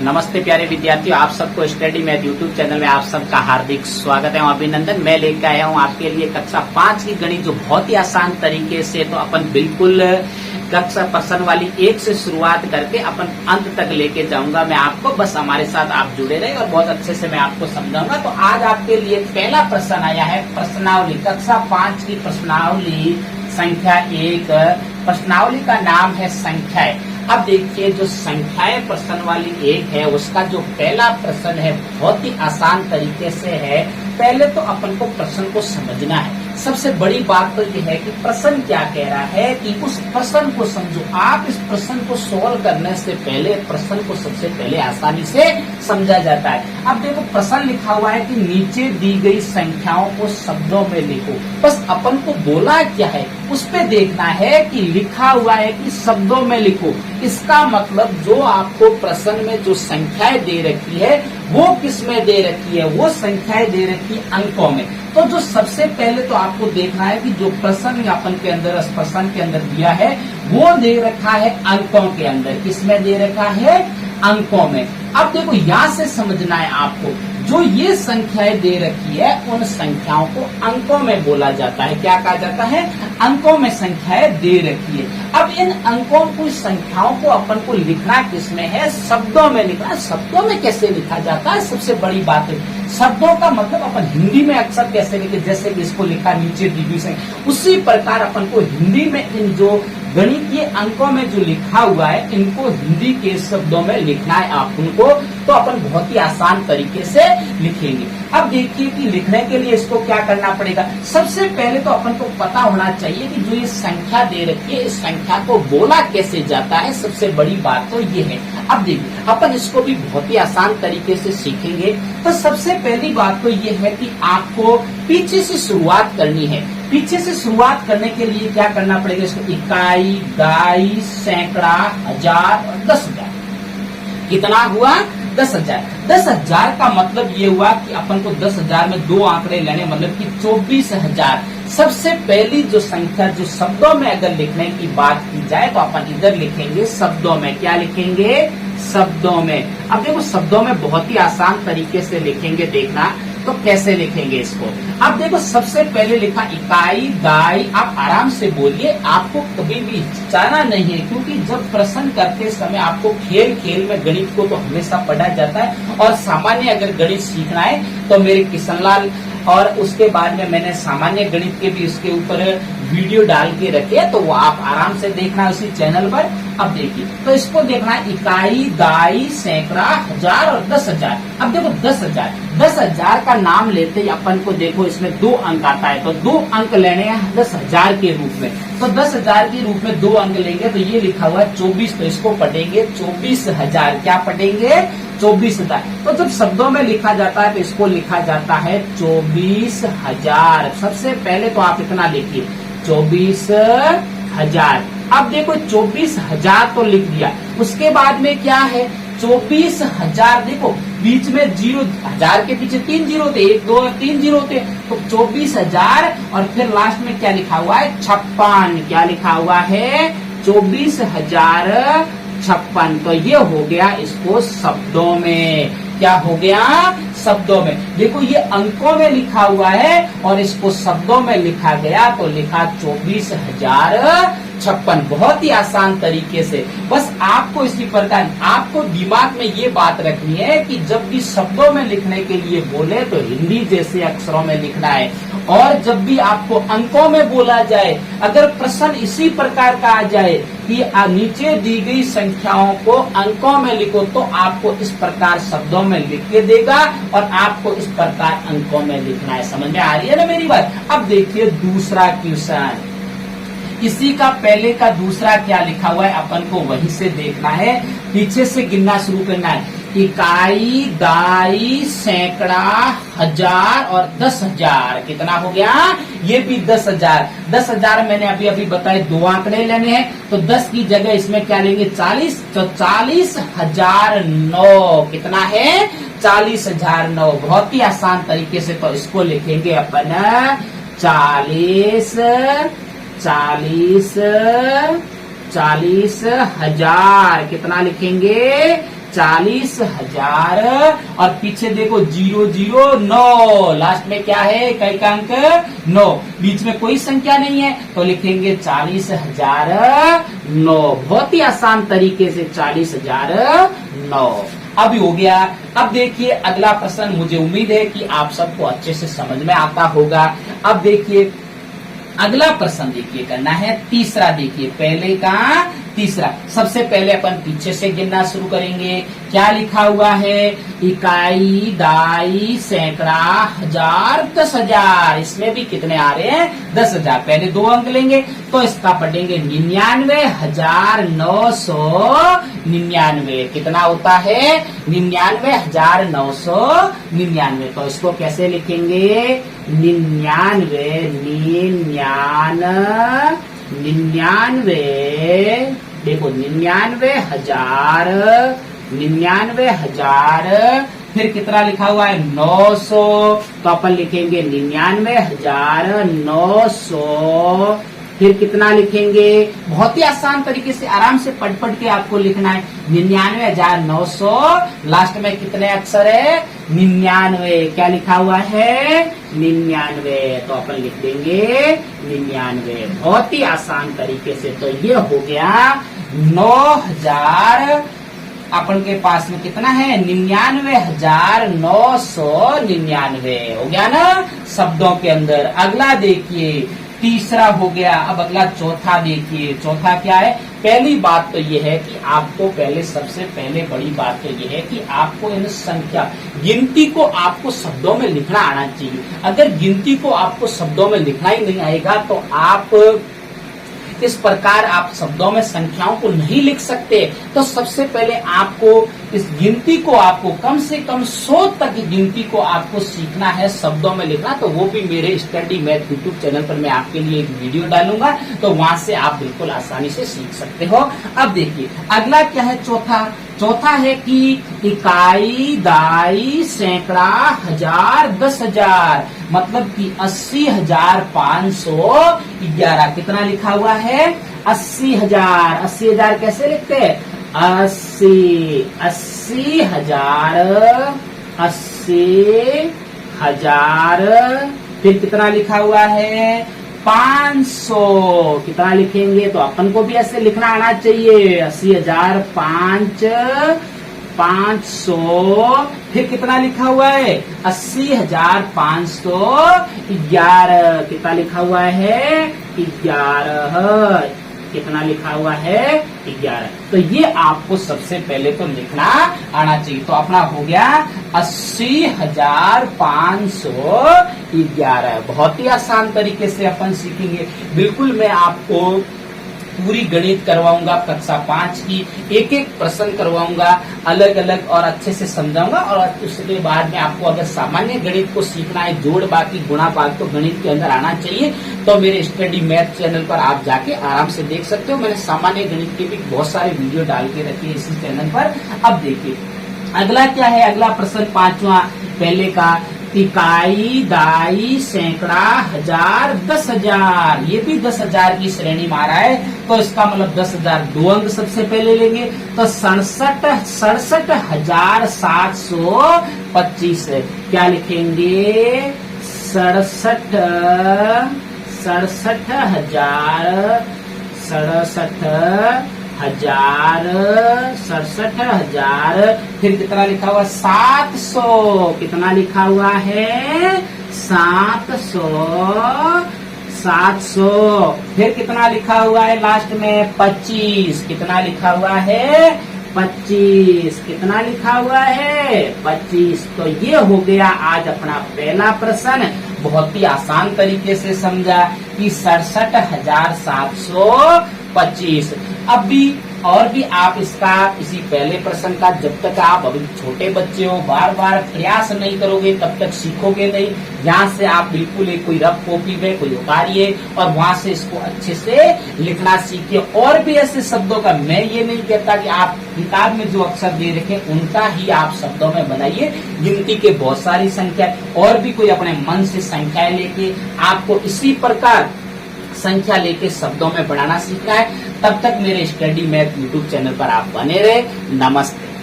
नमस्ते प्यारे विद्यार्थियों, आप सबको स्टडी मैथ यूट्यूब चैनल में आप सबका हार्दिक स्वागत है और अभिनंदन। मैं लेकर आया हूं आपके लिए कक्षा 5 की गणित, जो बहुत ही आसान तरीके से, तो अपन बिल्कुल कक्षा प्रश्न वाली 1 से शुरुआत करके अपन अंत तक लेके जाऊंगा मैं आपको। बस हमारे साथ आप जुड़े रहे और बहुत अच्छे से मैं आपको समझाऊंगा। तो आज आपके लिए पहला प्रश्न आया है, प्रश्नावली कक्षा 5 की प्रश्नावली संख्या 1। प्रश्नावली का नाम है संख्याएं। अब देखिए, जो संख्याएं प्रश्न वाली 1 है, उसका जो पहला प्रश्न है बहुत ही आसान तरीके से है। पहले तो अपन को प्रश्न को समझना है। सबसे बड़ी बात तो यह है कि प्रश्न क्या कह रहा है, कि उस प्रश्न को समझो। आप इस प्रश्न को सोल्व करने से पहले प्रश्न को सबसे पहले आसानी से समझा जाता है। अब देखो, प्रश्न लिखा हुआ है कि नीचे दी गई संख्याओं को शब्दों में लिखो। बस अपन को बोला क्या है, उस पे देखना है कि लिखा हुआ है कि शब्दों में लिखो। इसका मतलब जो आपको प्रश्न में जो संख्याएं दे रखी है वो किस में दे रखी है, वो संख्याएं दे रखी है अंकों में। तो जो सबसे पहले तो आपको देखना है कि जो प्रश्न अपन के अंदर, इस प्रश्न के अंदर दिया है, वो दे रखा है अंकों के अंदर। किसमें दे रखा है? अंकों में। अब देखो, यहाँ से समझना है आपको, जो ये संख्याएं दे रखी है उन संख्याओं को अंकों में बोला जाता है। क्या कहा जाता है? अंकों में संख्याएं दे रखी है। अब इन अंकों को, संख्याओं को अपन को लिखना किसमें है? शब्दों में लिखना। शब्दों में कैसे लिखा जाता है? सबसे बड़ी बात है, शब्दों का मतलब अपन हिंदी में अक्सर कैसे लिखे, जैसे कि इसको लिखा नीचे दी से, उसी प्रकार अपन को हिंदी में इन जो गणितीय अंकों में जो लिखा हुआ है, इनको हिंदी के शब्दों में लिखना है आप उनको। तो अपन बहुत ही आसान तरीके से लिखेंगे। अब देखिए कि लिखने के लिए इसको क्या करना पड़ेगा। सबसे पहले तो अपन को पता होना चाहिए कि जो ये संख्या दे रखी है, इस संख्या को बोला कैसे जाता है। सबसे बड़ी बात तो ये है। अब देखिए, अपन इसको भी बहुत ही आसान तरीके से सीखेंगे। तो सबसे पहली बात तो ये है कि आपको पीछे से शुरुआत करनी है। पीछे से शुरुआत करने के लिए क्या करना पड़ेगा? इसको इकाई, दाई, सैकड़ा, हजार और 10,000। कितना हुआ? 10,000। 10,000 का मतलब ये हुआ कि अपन को 10,000 में 2 आंकड़े लेने, मतलब कि 24,000। सबसे पहली जो संख्या, जो शब्दों में अगर लिखने की बात की जाए, तो अपन इधर लिखेंगे शब्दों में। क्या लिखेंगे? शब्दों में। अब देखो, शब्दों में बहुत ही आसान तरीके से लिखेंगे, देखना तो कैसे लिखेंगे इसको। अब देखो, सबसे पहले लिखा इकाई, दाई। आप आराम से बोलिए, आपको कभी भी हिचकिचाना नहीं है, क्योंकि जब प्रश्न करते समय आपको खेल खेल में गणित को तो हमेशा पढ़ा जाता है। और सामान्य अगर गणित सीखना है तो मेरे किशनलाल, और उसके बाद में मैंने सामान्य गणित के भी उसके ऊपर वीडियो डाल के रखे, तो वो आप आराम से देखना उसी चैनल पर। अब देखिए, तो इसको देखना है इकाई, दाई, सैकड़ा, हजार और 10,000। अब देखो 10,000, 10,000 का नाम लेते ही अपन को देखो इसमें 2 अंक आता है, तो 2 अंक लेने हैं 10,000 के रूप में। तो 10,000 के रूप में 2 अंक लेंगे, तो ये लिखा हुआ है 24, तो इसको पढ़ेंगे 24,000। क्या पढ़ेंगे? 24,000। तो जब शब्दों में लिखा जाता है तो इसको लिखा जाता है 24,000। सबसे पहले तो आप इतना लिखिए 24,000। अब देखो 24,000 तो लिख दिया, उसके बाद में क्या है? 24,000। देखो बीच में 0, 1000 के पीछे 3 जीरो थे, 1, 2 और 3 जीरो थे, तो 24,000। और फिर लास्ट में क्या लिखा हुआ है? 56। क्या लिखा हुआ है? 24,056। तो ये हो गया इसको शब्दों में। क्या हो गया? शब्दों में। देखो, ये अंकों में लिखा हुआ है और इसको शब्दों में लिखा गया, तो लिखा 24,056। बहुत ही आसान तरीके से। बस आपको इसी प्रकार आपको दिमाग में ये बात रखनी है कि जब भी शब्दों में लिखने के लिए बोले तो हिंदी जैसे अक्षरों में लिखना है, और जब भी आपको अंकों में बोला जाए, अगर प्रश्न इसी प्रकार का आ जाए कि नीचे दी गई संख्याओं को अंकों में लिखो, तो आपको इस प्रकार शब्दों में लिख के देगा और आपको इस प्रकार अंकों में लिखना है। समझ में आ रही है ना मेरी बात? अब देखिए दूसरा क्वेश्चन, इसी का पहले का दूसरा क्या लिखा हुआ है अपन को वहीं से देखना है। पीछे से गिनना शुरू करना है। इकाई, दाई, सैकड़ा, हजार और 10,000। कितना हो गया? ये भी 10,000। 10,000 मैंने अभी अभी बताए 2 आंकड़े लेने हैं, तो 10 की जगह इसमें क्या लेंगे? 40। तो 40,009। कितना है? 40,009। बहुत ही आसान तरीके से तो इसको लिखेंगे अपन 40,000। कितना लिखेंगे? 40,000 और पीछे देखो 009, लास्ट में क्या है, कई का अंक 9, बीच में कोई संख्या नहीं है तो लिखेंगे 40,009। बहुत ही आसान तरीके से 40,009 अभी हो गया। अब देखिए अगला प्रश्न, मुझे उम्मीद है कि आप सबको अच्छे से समझ में आता होगा। अब देखिए अगला प्रश्न देखिए करना है तीसरा। देखिए पहले का तीसरा, सबसे पहले अपन पीछे से गिनना शुरू करेंगे। क्या लिखा हुआ है, इकाई, दाई, सैकड़ा, हजार, 10,000। इसमें भी कितने आ रहे हैं, 10,000। पहले 2 अंक लेंगे तो इसका पढ़ेंगे 99,999। कितना होता है, 99,999। तो इसको कैसे लिखेंगे, 99, देखो 99,000, फिर कितना लिखा हुआ है 900, तो अपन लिखेंगे 99,900। फिर कितना लिखेंगे, बहुत ही आसान तरीके से आराम से पढ़ के आपको लिखना है 99,900। लास्ट में कितने अक्षर है, 99। क्या लिखा हुआ है, 99, तो अपन लिख देंगे 99। बहुत ही आसान तरीके से। तो ये हो गया 9,000। अपन के पास में कितना है, 99,999 हो गया ना शब्दों के अंदर। अगला देखिए तीसरा हो गया। अब अगला चौथा देखिए। चौथा क्या है, पहली बात तो ये है कि आपको पहले, सबसे पहले बड़ी बात तो ये है कि आपको इन संख्या, गिनती को आपको शब्दों में लिखना आना चाहिए। अगर गिनती को आपको शब्दों में लिखना ही नहीं आएगा तो आप इस प्रकार आप शब्दों में संख्याओं को नहीं लिख सकते। तो सबसे पहले आपको इस गिनती को, आपको कम से कम 100 तक की गिनती को आपको सीखना है, शब्दों में लिखना। तो वो भी मेरे स्टडी मैथ यूट्यूब चैनल पर मैं आपके लिए एक वीडियो डालूंगा, तो वहां से आप बिल्कुल आसानी से सीख सकते हो। अब देखिए अगला क्या है, चौथा है कि इकाई, दाई, सैकड़ा, हजार, 10,000, मतलब कि 80,511। कितना लिखा हुआ है, 80,000। 80,000 कैसे लिखते हैं, 80,000। फिर कितना लिखा हुआ है, 500। कितना लिखेंगे, तो अपन को भी ऐसे लिखना आना चाहिए, 80,500। फिर कितना लिखा हुआ है, 80,511। कितना लिखा हुआ है, 11। कितना लिखा हुआ है, 11। तो ये आपको सबसे पहले तो लिखना आना चाहिए। तो अपना हो गया 80,511। बहुत ही आसान तरीके से अपन सीखेंगे। बिल्कुल मैं आपको पूरी गणित करवाऊंगा कक्षा 5 की, एक एक प्रश्न करवाऊंगा अलग अलग और अच्छे से समझाऊंगा। और उसके बाद में आपको अगर सामान्य गणित को सीखना है, जोड़ बाकी गुणा भाग तो गणित के अंदर आना चाहिए, तो मेरे स्टडी मैथ चैनल पर आप जाके आराम से देख सकते हो। मैंने सामान्य गणित के भी बहुत सारे वीडियो डाल के रखे हैं इसी चैनल पर। अब देखिए अगला क्या है, अगला प्रश्न 5वां पहले का, इकाई, दाई, सैकड़ा, हजार, 10,000। ये भी 10,000 की श्रेणी में आ रहा है, तो इसका मतलब 10,000 2 अंक सबसे पहले लेंगे, तो 67,725। क्या लिखेंगे, 67,000। फिर कितना लिखा हुआ, 700। कितना लिखा हुआ है, 700। फिर कितना लिखा हुआ है लास्ट में, 25। कितना लिखा हुआ है, 25। कितना लिखा हुआ है, 25। तो ये हो गया आज अपना पहला प्रश्न। बहुत ही आसान तरीके से समझा कि 67,725। अब भी और भी आप इसका, इसी पहले प्रश्न का, जब तक आप अभी छोटे बच्चे हो, बार बार प्रयास नहीं करोगे तब तक सीखोगे नहीं। यहाँ से आप बिल्कुल एक कोई रफ कॉपी में कोई उतारिए और वहां से इसको अच्छे से लिखना सीखिए। और भी ऐसे शब्दों का, मैं ये नहीं कहता कि आप किताब में जो अक्षर दे रखे उनका ही आप शब्दों में बनाइए। गिनती के बहुत सारी संख्या, और भी कोई अपने मन से संख्याएं लेके आपको इसी प्रकार संख्या लेके शब्दों में बनाना सीखना है। तब तक मेरे स्टडी मैथ यूट्यूब चैनल पर आप बने रहे। नमस्ते।